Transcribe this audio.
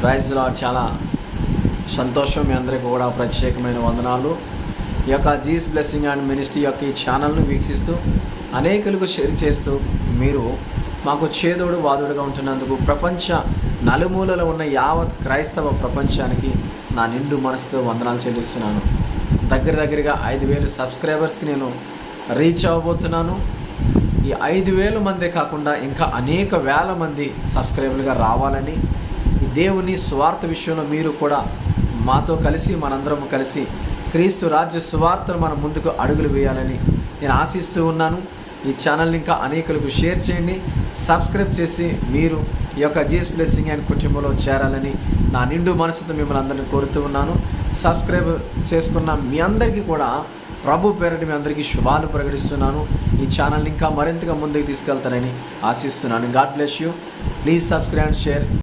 Praise lord. చాలా సంతోషం. మీ అందరికీ కూడా ప్రత్యేకమైన వందనాలు. ఈ యొక్క జీస్ బ్లెస్సింగ్ అండ్ మినిస్ట్రీ యొక్క ఈ ఛానల్ను వీక్షిస్తూ అనేకులకు షేర్ చేస్తూ మీరు మాకు చేదోడు వాదుడుగా ఉంటున్నందుకు ప్రపంచ నలుమూలలో ఉన్న యావత్ క్రైస్తవ ప్రపంచానికి నా నిండు మనసుతో వందనాలు చెల్లిస్తున్నాను. దగ్గరగా 5,000 సబ్స్క్రైబర్స్కి నేను రీచ్ అవ్వబోతున్నాను. ఈ 5,000 మందే కాకుండా ఇంకా అనేక వేల మంది సబ్స్క్రైబర్లుగా రావాలని, ఈ దేవుని స్వార్థ విషయంలో మీరు కూడా మాతో కలిసి మనందరం కలిసి క్రీస్తు రాజ్య సువార్తను మనం ముందుకు అడుగులు వేయాలని నేను ఆశిస్తూ ఉన్నాను. ఈ ఛానల్ని ఇంకా అనేకులకు షేర్ చేయండి, సబ్స్క్రైబ్ చేసి మీరు ఈ యొక్క జీస్ బ్లెస్సింగ్ అండ్ కుటుంబంలో చేరాలని నా నిండు మనసుతో మిమ్మల్ని అందరినీ కోరుతూ ఉన్నాను. సబ్స్క్రైబ్ చేసుకున్న మీ అందరికీ కూడా ప్రభు పేరిట మీ అందరికీ శుభాలు ప్రకటిస్తున్నాను. ఈ ఛానల్ని ఇంకా మరింతగా ముందుకు తీసుకెళ్తారని ఆశిస్తున్నాను. God bless you. Please subscribe and share.